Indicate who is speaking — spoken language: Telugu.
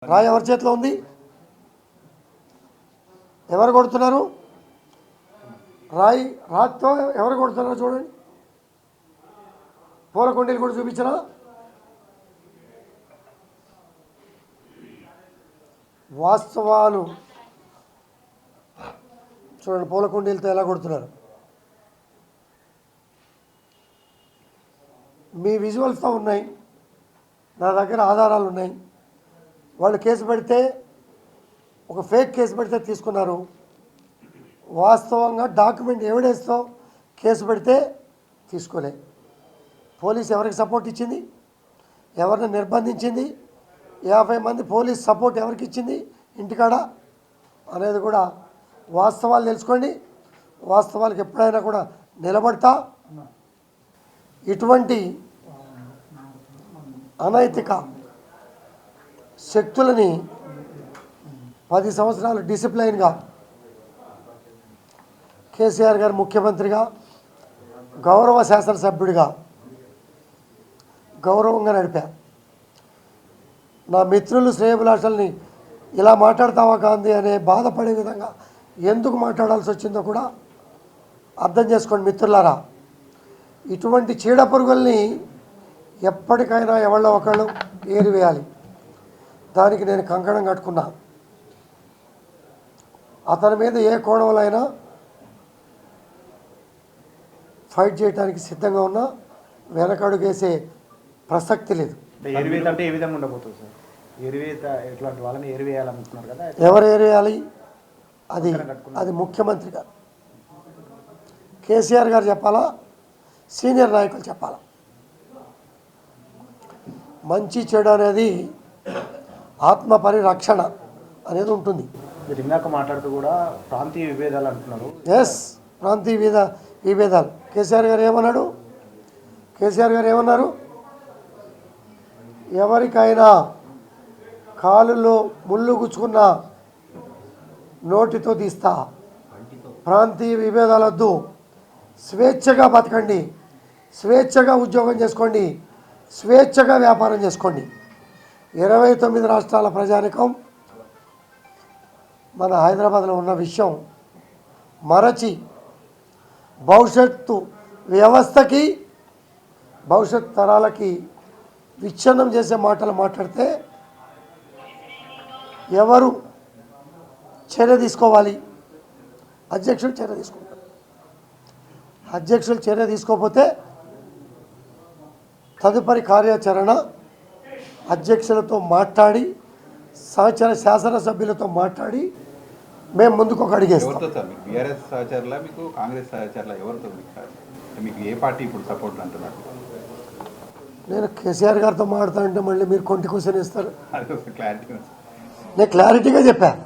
Speaker 1: రాయి ఎవరి చేతిలో ఉంది? ఎవరు కొడుతున్నారు? రాయితో ఎవరు కొడుతున్నారు చూడండి. పూల కుండీలు కూడా చూపించరా? వాస్తవాలు చూడండి, పూల కుండీలతో ఎలా కొడుతున్నారు. మీ విజువల్స్తో ఉన్నాయి, నా దగ్గర ఆధారాలు ఉన్నాయి. వాళ్ళు కేసు పెడితే, ఒక ఫేక్ కేసు పెడితే తీసుకున్నారు. వాస్తవంగా డాక్యుమెంట్ ఎవిడెన్స్తో కేసు పెడితే తీసుకోలే. పోలీస్ ఎవరికి సపోర్ట్ ఇచ్చింది? ఎవరిని నిర్బంధించింది? 50 మంది పోలీస్ సపోర్ట్ ఎవరికి ఇచ్చింది ఇంటికాడ అనేది కూడా వాస్తవాలు తెలుసుకోండి. వాస్తవాలకు ఎప్పుడైనా కూడా నిలబడతా. ఇటువంటి అనైతిక శక్తులని 10 సంవత్సరాలు డిసిప్లైన్గా కేసీఆర్ గారు ముఖ్యమంత్రిగా, గౌరవ శాసనసభ్యుడిగా గౌరవంగా నడిపా. నా మిత్రులు శ్రేయభిలాషల్ని ఇలా మాట్లాడతావా గాంధీ అనే బాధపడే విధంగా ఎందుకు మాట్లాడాల్సి వచ్చిందో కూడా అర్థం చేసుకోండి మిత్రులారా. ఇటువంటి చీడపురుగుల్ని ఎప్పటికైనా ఎవళ్ళో ఒకళ్ళు ఏరివేయాలి. దానికి నేను కంకణం కట్టుకున్నా. అతని మీద ఏ కోణంలో అయినా ఫైట్ చేయడానికి సిద్ధంగా ఉన్నా. వెనకడుగేసే ప్రసక్తి లేదు.
Speaker 2: అంటే ఏ విధంగా ఉండబోతుంది సార్? ఇట్లాంటి వాళ్ళని ఏరివేయాలనుకుంటున్నారు కదా,
Speaker 1: ఎవరు ఏరివేయాలి? అది ముఖ్యమంత్రి గారు, కేసీఆర్ గారు చెప్పాలా, సీనియర్ నాయకులు చెప్పాలా. మంచి చెడు అనేది ఆత్మ పరిరక్షణ అనేది ఉంటుంది.
Speaker 2: మీరు ఇందాక మాట్లాడుతూ కూడా ప్రాంతీయ విభేదాలు అంటున్నారు.
Speaker 1: ఎస్, ప్రాంతీయ విభేదాలు. కేసీఆర్ గారు ఏమన్నారు? ఎవరికైనా కాలులో ముళ్ళు గుచ్చుకున్న నోటితో తీస్తా. ప్రాంతీయ విభేదాలొద్దు. స్వేచ్ఛగా బతకండి, స్వేచ్ఛగా ఉద్యోగం చేసుకోండి, స్వేచ్ఛగా వ్యాపారం చేసుకోండి. 29 రాష్ట్రాల ప్రజానికం మన హైదరాబాద్లో ఉన్న విషయం మరచి భవిష్యత్తు వ్యవస్థకి, భవిష్యత్ తరాలకి విచ్ఛిన్నం చేసే మాటలు మాట్లాడితే ఎవరు చర్య తీసుకోవాలి? అధ్యక్షులు చర్య తీసుకుంటారు. అధ్యక్షులు చర్య తీసుకోకపోతే తదుపరి కార్యాచరణ అధ్యక్షులతో మాట్లాడి, సహచర శాసనసభ్యులతో మాట్లాడి మేము ముందుకు ఒక అడిగేస్తాం.
Speaker 3: బీఆర్ఎస్ సహచరులా, మీకు కాంగ్రెస్ సహచరులా, ఎవరితో మీకు ఏ పార్టీ ఇప్పుడు సపోర్ట్ అంటున్నారు?
Speaker 1: నేను కేసీఆర్ గారితో మాట్లాడుతుంటే మళ్ళీ మీరు కొంటి క్వశ్చన్ ఇస్తారు.
Speaker 3: క్లారిటీ
Speaker 1: నేను క్లారిటీగా చెప్పాను.